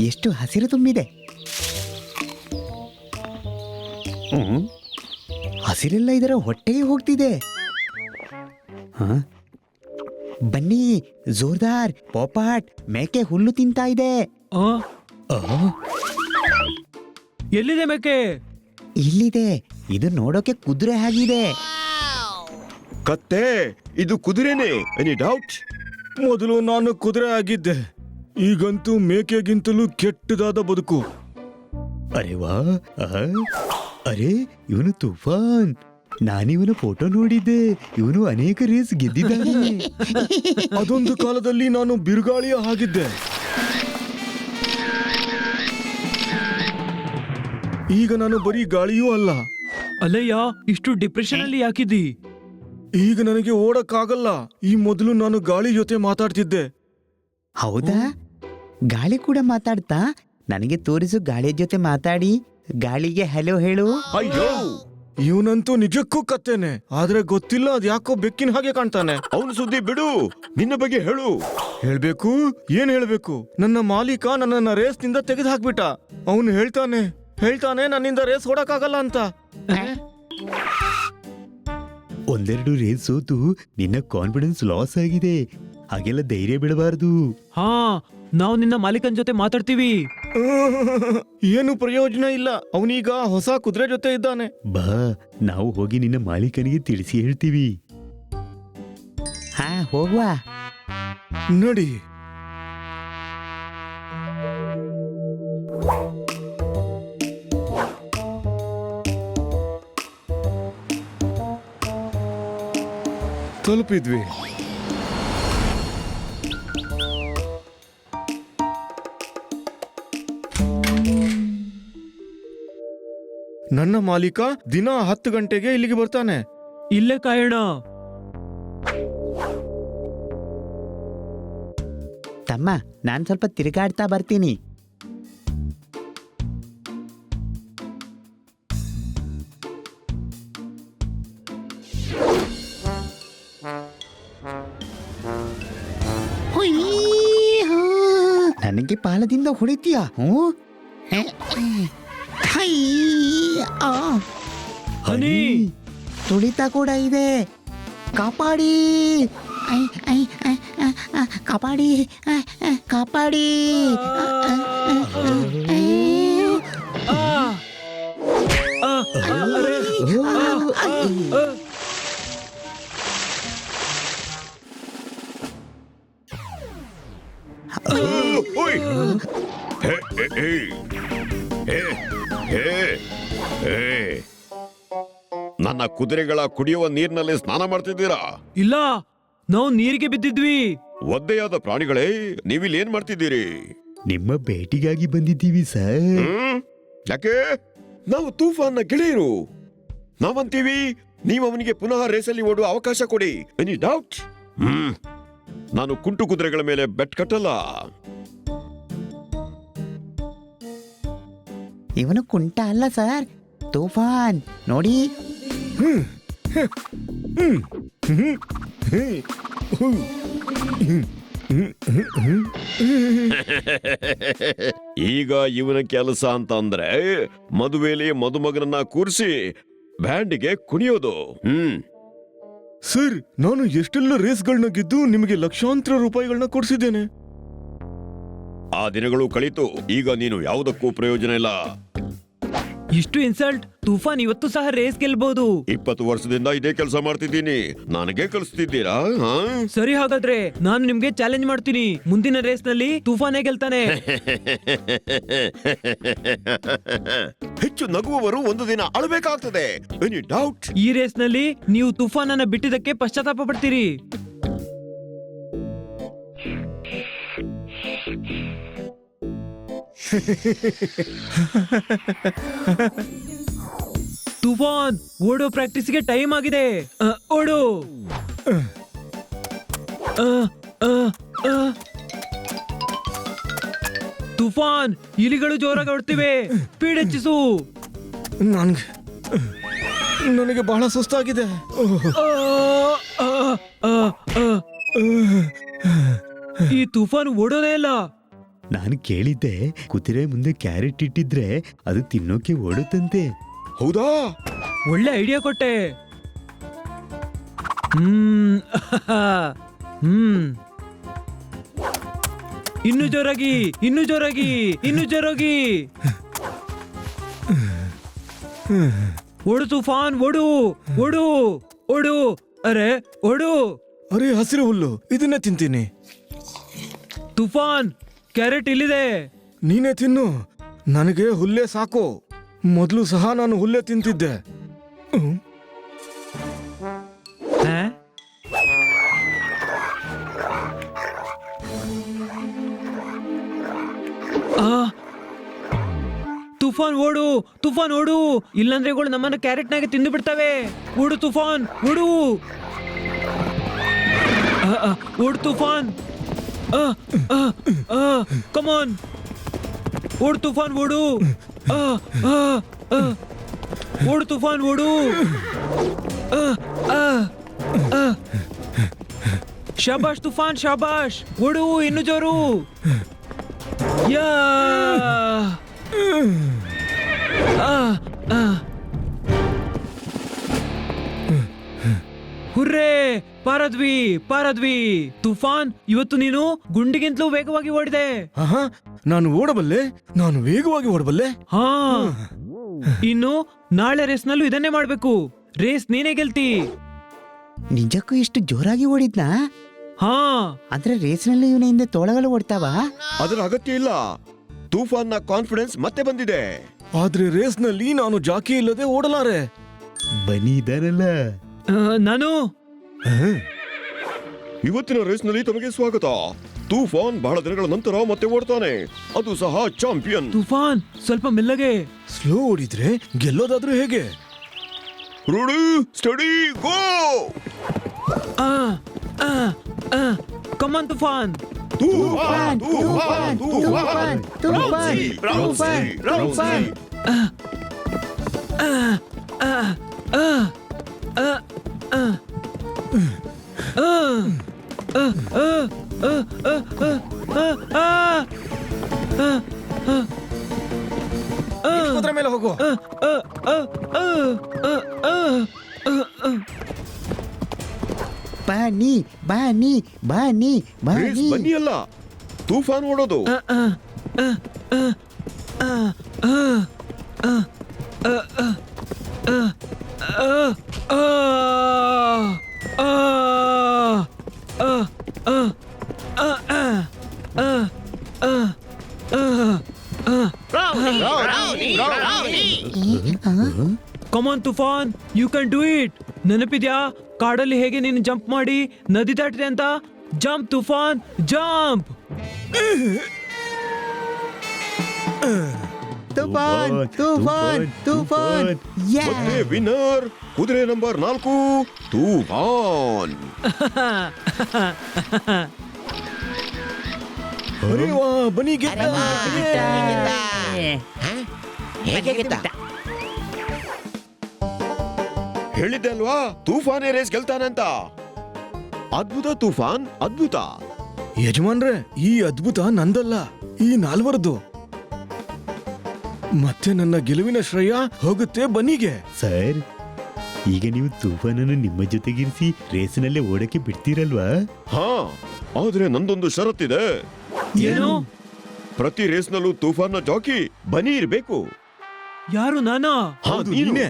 ಎಷ್ಟು ಹಸಿರು ತುಂಬಿದೆ. ಹಸಿರೆಲ್ಲ ಇದರ ಹೊಟ್ಟೆಗೆ ಹೋಗ್ತಿದೆ. ಬನ್ನಿ ಜೋರ್ದಾರ್, ಪೋಪಾಟ್, ಮೇಕೆ ಹುಲ್ಲು ತಿಂತಾ ಇದೆ. ಎಲ್ಲಿದೆ ಮೇಕೆ? ಇಲ್ಲಿದೆ. ಇದು ನೋಡೋಕೆ ಕುದುರೆ ಆಗಿದೆ. ಕತ್ತೆ, ಇದು ಕುದುರೆನೇ? Any doubt? ಮೊದಲು ನಾನು ಕುದುರೆ ಆಗಿದ್ದೆ, ಈಗಂತೂ ಮೇಕೆಗಿಂತಲೂ ಕೆಟ್ಟದಾದ ಬದುಕು. ಅರೆ ವಾ, ಅರೆ ಇವನು ತೂಫಾನ್. ನಾನಿವನ ಫೋಟೋ ನೋಡಿದ್ದೆ. ಇವನು ಅನೇಕ ರೇಸ್ ಗೆದ್ದಿದ್ದಾನೆ. ಅದೊಂದು ಕಾಲದಲ್ಲಿ ನಾನು ಬಿರುಗಾಳಿಯ ಹಾಗಿದ್ದೆ. ಈಗ ನಾನು ಬರೀ ಗಾಳಿಯೂ ಅಲ್ಲ. ಅಲ್ಲಯ್ಯ, ಇಷ್ಟು ಡಿಪ್ರೆಷನ್ ಅಲ್ಲಿ ಯಾಕಿದ್ದಿ? ಈಗ ನನಗೆ ಓಡಕ್ಕಾಗಲ್ಲ. ಈ ಮೊದಲು ನಾನು ಗಾಳಿ ಜೊತೆ ಮಾತಾಡ್ತಿದ್ದೆ. ಹೌದಾ? ಗಾಳಿ ಕೂಡ ಮಾತಾಡ್ತಾ? ನನಗೆ ತೋರಿಸು ಗಾಳಿಯ ಜೊತೆ ಮಾತಾಡಿ. ಗಾಳಿಗೆ ಹಲೋ ಹೇಳು. ಅಯ್ಯೋ, ಇವನಂತೂ ನಿಜಕ್ಕೂ ಕತ್ತೇನೆ, ಆದ್ರೆ ಗೊತ್ತಿಲ್ಲ ಅದ್ಯಾಕೋ ಬೆಕ್ಕಿನ ಹಾಗೆ ಕಾಣ್ತಾನೆ. ಅವನು ಸುದ್ದಿ ಬಿಡು, ನಿನ್ನ ಬಗ್ಗೆ ಹೇಳು. ಹೇಳ್ಬೇಕು? ಏನ್ ಹೇಳ್ಬೇಕು? ನನ್ನ ಮಾಲೀಕ ನನ್ನನ್ನ ರೇಸ್ ನಿಂದ ತೆಗೆದು ಹಾಕ್ಬಿಟ್ಟ. ಅವನು ಹೇಳ್ತಾನೆ ನನ್ನಿಂದ ರೇಸ್ ಓಡಕ್ಕಾಗಲ್ಲ ಅಂತ. ಒಂದೆರಡು ರೇಸ್ ಸೋತು ನಿನ್ನ ಕಾನ್ಫಿಡೆನ್ಸ್ ಲಾಸ್ ಆಗಿದೆ. ಹಾಗೆಲ್ಲ ಧೈರ್ಯ ಬಿಡಬಾರ್ದು. ಹಾ, ನಾವು ನಿನ್ನ ಮಾಲೀಕನ ಜೊತೆ ಮಾತಾಡ್ತೀವಿ. ಏನು ಪ್ರಯೋಜನ ಇಲ್ಲ. ಅವನೀಗ ಹೊಸ ಕುದುರೆ ಜೊತೆ ಇದ್ದಾನೆ. ಬಾ, ನಾವು ಹೋಗಿ ನಿನ್ನ ಮಾಲೀಕನಿಗೆ ತಿಳಿಸಿ ಹೇಳ್ತೀವಿ. ಹಾ, ಹೋಗುವ ನಡಿ. ತಲುಪಿದ್ವಿ. ನನ್ನ ಮಾಲೀಕ ದಿನ 10 ಗಂಟೆಗೆ ಇಲ್ಲಿಗೆ ಬರ್ತಾನೆ. ಇಲ್ಲೇ ಕಾಯೋಣ. ತಮ್ಮ, ನಾನ್ ಸ್ವಲ್ಪ ತಿರುಗಾಡ್ತಾ ಬರ್ತೀನಿ. ನನಗೆ ಪಾಲದಿಂದ ಹೊಡಿತೀಯಾ? ಹನಿ, ತುಳಿತ ಕೂಡ ಇದೆ. ಕಾಪಾಡಿ, ಕಾಪಾಡಿ, ಕಾಪಾಡಿ. ಓಯ್! ಹೇ, ಹೇ, ಹೇ, ಹೇ, ಹೇ. ನನ್ನ ಕುದುರೆಗಳ ಕುಡಿಯುವ ನೀರಿನಲ್ಲಿ ಸ್ನಾನ ಮಾಡ್ತಿದ್ದೀರಾ? ಇಲ್ಲ, ನಾವು ನೀರಿಗೆ ಬಿದ್ದಿದ್ವಿ. ಒದ್ದೆಯಾದ ಪ್ರಾಣಿಗಳೇ, ನೀವಿಲ್ಲಿ ಏನ್ ಮಾಡ್ತಿದ್ದೀರಿ? ನಿಮ್ಮ ಭೇಟಿಗಾಗಿ ಬಂದಿದ್ದೀವಿ ಸರ್. ಯಾಕೆ? ನಾವು ತೂಫಾನ್ನ ಗೆಳೆಯರು. ನಾವಂತೀವಿ, ನೀವು ಅವನಿಗೆ ಪುನಃ ರೇಸಲ್ಲಿ ಓಡುವ ಅವಕಾಶ ಕೊಡಿ. Any doubt? ನಾನು ಕುಂಟು ಕುದುರೆಗಳ ಮೇಲೆ ಬೆಟ್ ಕಟ್ಟಲ್ಲ. ಇವನು ಕುಂಟ ಅಲ್ಲ ಸರ್, ತೂಫಾನ್. ನೋಡಿ, ಈಗ ಇವನ ಕೆಲಸ ಅಂತ ಅಂದ್ರೆ ಮದುವೆಯಲ್ಲಿ ಮದುಮಗನನ್ನ ಕೂರಿಸಿ ಬ್ಯಾಂಡಿಗೆ ಕುಣಿಯೋದು. ಸರ್, ನಾನು ಎಷ್ಟೆಲ್ಲ ರೇಸ್ಗಳನ್ನ ಗೆದ್ದು ನಿಮಗೆ ಲಕ್ಷಾಂತರ ರೂಪಾಯಿಗಳನ್ನ ಕೊಡಿಸಿದ್ದೇನೆ. ಆ ದಿನಗಳು ಕಳೀತು. ಈಗ ನೀನು ಯಾವುದಕ್ಕೂ ಪ್ರಯೋಜನ ಇಲ್ಲ. ಇಷ್ಟು ಇನ್ಸಲ್ಟ್? ತೂಫಾನ್ ಇವತ್ತು ಸಹ ರೇಸ್ ಗೆಲ್ಬಹುದು. 20 ವರ್ಷದಿಂದ ಇದೇ ಕೆಲಸ ಮಾಡ್ತಿದ್ದೀನಿ. ನನಗೆ ಕಳಿಸ್ತಿದ್ದೀರಾ? ಸರಿ, ಹಾಗಾದ್ರೆ ನಾನು ನಿಮ್ಗೆ ಚಾಲೆಂಜ್ ಮಾಡ್ತೀನಿ. ಮುಂದಿನ ರೇಸ್ ನಲ್ಲಿ ತೂಫಾನೇ ಗೆಲ್ತಾನೆ. ಹೆಚ್ಚು ನಗುವವರು ಒಂದು ದಿನ ಅಳಬೇಕಾಗ್ತದೆ. Any doubt? ಈ ರೇಸ್ ನಲ್ಲಿ ನೀವು ತೂಫಾನ್ ಅನ್ನ ಬಿಟ್ಟಿದ್ದಕ್ಕೆ ಪಶ್ಚಾತ್ತಾಪ ಪಡ್ತೀರಿ. ತೂಫಾನ್, ಓಡೋ ಪ್ರಾಕ್ಟೀಸ್ಗೆ ಟೈಮ್ ಆಗಿದೆ. ಓಡು. ತೂಫಾನ್, ಇಲಿಗಳು ಜೋರಾಗಿ ಓಡ್ತಿವೆ. ಸ್ಪೀಡ್ ಹೆಚ್ಚಿಸು. ನನಗೆ ಬಹಳ ಸುಸ್ತಾಗಿದೆ. ಈ ತೂಫಾನ್ ಓಡೋದೇ ಇಲ್ಲ. ನಾನು ಕೇಳಿದ್ದೆ ಕುದುರೆ ಮುಂದೆ ಕ್ಯಾರೆಟ್ ಇಟ್ಟಿದ್ರೆ ಅದು ತಿನ್ನೋಕೆ ಓಡುತ್ತಂತೆ. ಹೌದಾ? ಒಳ್ಳೆ ಐಡಿಯಾ ಕೊಟ್ಟೆ. ಇನ್ನು ಜೋರಾಗಿ, ಇನ್ನು ಜೋರಾಗಿ, ಇನ್ನು ಜೋರಾಗಿ. ಓಡು ತೂಫಾನ್, ಓಡು ಓಡು ಓಡು. ಅರೆ ಓಡು. ಅರೆ ಹಸಿರು ಹುಲ್ಲು, ಇದನ್ನೇ ತಿಂತೀನಿ. ತುಫಾನ್, ಕ್ಯಾರೆಟ್ ಇಲ್ಲಿದೆ. ನೀನೇ ತಿನ್ನು, ನನಗೆ ಹುಲ್ಲೇ ಸಾಕು. ಮೊದಲು ಸಹ ನಾನು ಹುಲ್ಲೇ ತಿಂತಿದ್ದೆ. ಹಾ? ತುಫಾನ್ ಓಡು, ತುಫಾನ್ ಓಡು, ಇಲ್ಲಂದ್ರೆ ಇವುಗಳು ನಮ್ಮನ್ನ ಕ್ಯಾರೆಟ್ನಾಗೆ ತಿಂದು ಬಿಡ್ತವೆ. ಓಡು ತುಫಾನ್, ಓಡು. ಓಡು ತುಫಾನ್, ಕಮಾನ್. ಓಡು ತುಫಾನ್, ಓಡು. ಓಡು ತುಫಾನ್, ಓಡು. ಶಾಬಾಷ್ ತುಫಾನ್, ಶಾಬಾಷ್. ಓಡು, ಇನ್ನು ಜೋರು. ಯಾ ಹುರ್ರೇ, ಪಾರದ್ವಿ ಪಾರದ್ವಿ. ತುಫಾನ್, ಇವತ್ತು ನೀನು ಗುಂಡಿಗಿಂತಲೂ ವೇಗವಾಗಿ ಓಡಿದೆ. ಆಹಾ, ನಾನು ಓಡಬಲ್ಲೆ, ನಾನು ವೇಗವಾಗಿ ಓಡಬಲ್ಲೆ. ಹಾ, ಇನ್ನು ನಾಳೆ ರೇಸ್ನಲ್ಲೂ ಇದನ್ನೇ ಮಾಡ್ಬೇಕು. ರೇಸ್ ನೀನೇ ಗೆಲ್ತಿ. ನಿಜಕ್ಕೂ ಇಷ್ಟು ಜೋರಾಗಿ ಓಡಿದ್ನಾ? ಹಾ, ಆದ್ರೆ ರೇಸ್ನಲ್ಲಿ ಇವನ ಹಿಂದೆ ತೋಳಗಳು ಓಡ್ತಾವ? ಅದರ ಅಗತ್ಯ ಇಲ್ಲ. ತೂಫಾನ್ನ ಕಾನ್ಫಿಡೆನ್ಸ್ ಮತ್ತೆ ಬಂದಿದೆ. ಆದ್ರೆ ರೇಸ್ನಲ್ಲಿ ನಾನು ಜಾಕಿ ಇಲ್ಲದೆ ಓಡಲಾರೆ. ಬನ್ನಿ ಇದಾರಲ್ಲ. ನಾನು ಇವತ್ತಿನ ರೇಸ್ನಲ್ಲಿ ತಮಗೆ ಸ್ವಾಗತ. ತೂಫಾನ್ ಬಹಳ ದಿನಗಳ ನಂತರ ಮತ್ತೆ ಓಡ್ತಾನೆ, ಅದು ಸಹ ಚಾಂಪಿಯನ್. ತುಫಾನ್, ಸ್ವಲ್ಪ ಮೆಲ್ಲಗೆ. ಸ್ಲೋ ಓಡಿದ್ರೆ ಗೆಲ್ಲೋದಾದ್ರೂ ಹೇಗೆ? ರೂಢಿ, ಸ್ಟಡಿ, ಗೋ. ಕಮಾನ್ ತುಫಾನ್. ತೂಫಾನ್, ತೂಫಾನ್, ತೂಫಾನ್, ತೂಫಾನ್, ರೌಸಿ, ರೌಸಿ. ಕುದುರೆ ಮೇಲೆ ಹೋಗು. ಬಾನಿ ಬಾನಿ ಬಾನಿ ರೇಸ್ ಬಾನಿ. ಬನ್ನಿ ಅಲ್ಲ, ತೂಫಾನ್ ಓಡೋದು. Come on Toofan, you can do it. ನೆನಪಿದ್ಯಾ ಕಾಡಲ್ಲಿ ಹೇಗೆ ನೀನು ಜಂಪ್ ಮಾಡಿ ನದಿ ದಾಟಿದೆ ಅಂತ? Jump Toofan, jump. Toofan Toofan Toofan. Yeah! ಮತ್ತೆ ವಿನ್ನರ್ ಕುದುರೆ ನಂಬರ್ 4, ತೂಫಾನ್. ಅರೆ ವಾ, ಬನ್ನಿ ಗೆದ್ದ. ಹೇಳಿದ್ದೆ ಅಲ್ವಾ, ತೂಫಾನೇ ರೇಸ್ ಗೆಲ್ತಾನಂತ. ಅದ್ಭುತ ತೂಫಾನ್, ಅದ್ಭುತ. ಯಜಮಾನ್ರೆ, ಈ ಅದ್ಭುತ ನಂದಲ್ಲ, ಈ ನಾಲ್ವರದು. ಮತ್ತೆ ನನ್ನ ಗೆಲುವಿನ ಶ್ರೇಯ ಹೋಗುತ್ತೆ ಬನ್ನಿಗೆ. ಸರ್, ಈಗ ನೀವು ತೂಫಾನನ್ನು ನಿಮ್ಮ ಜೊತೆಗಿರಿಸಿ ರೇಸಿನಲ್ಲೇ ಓಡಕ್ಕೆ ಬಿಡ್ತೀರಲ್ವಾ? ಹಾ, ಆದ್ರೆ ನಂದೊಂದು ಷರತ್ತಿದೆ. ಏನು? ಪ್ರತಿ ರೇಸ್ನಲ್ಲೂ ತೂಫಾನ್ನ ಜಾಕಿ ಬನಿ ಇರ್ಬೇಕು. ಯಾರು? ನಾನಾ? ಹಾ, ನೀನೇ.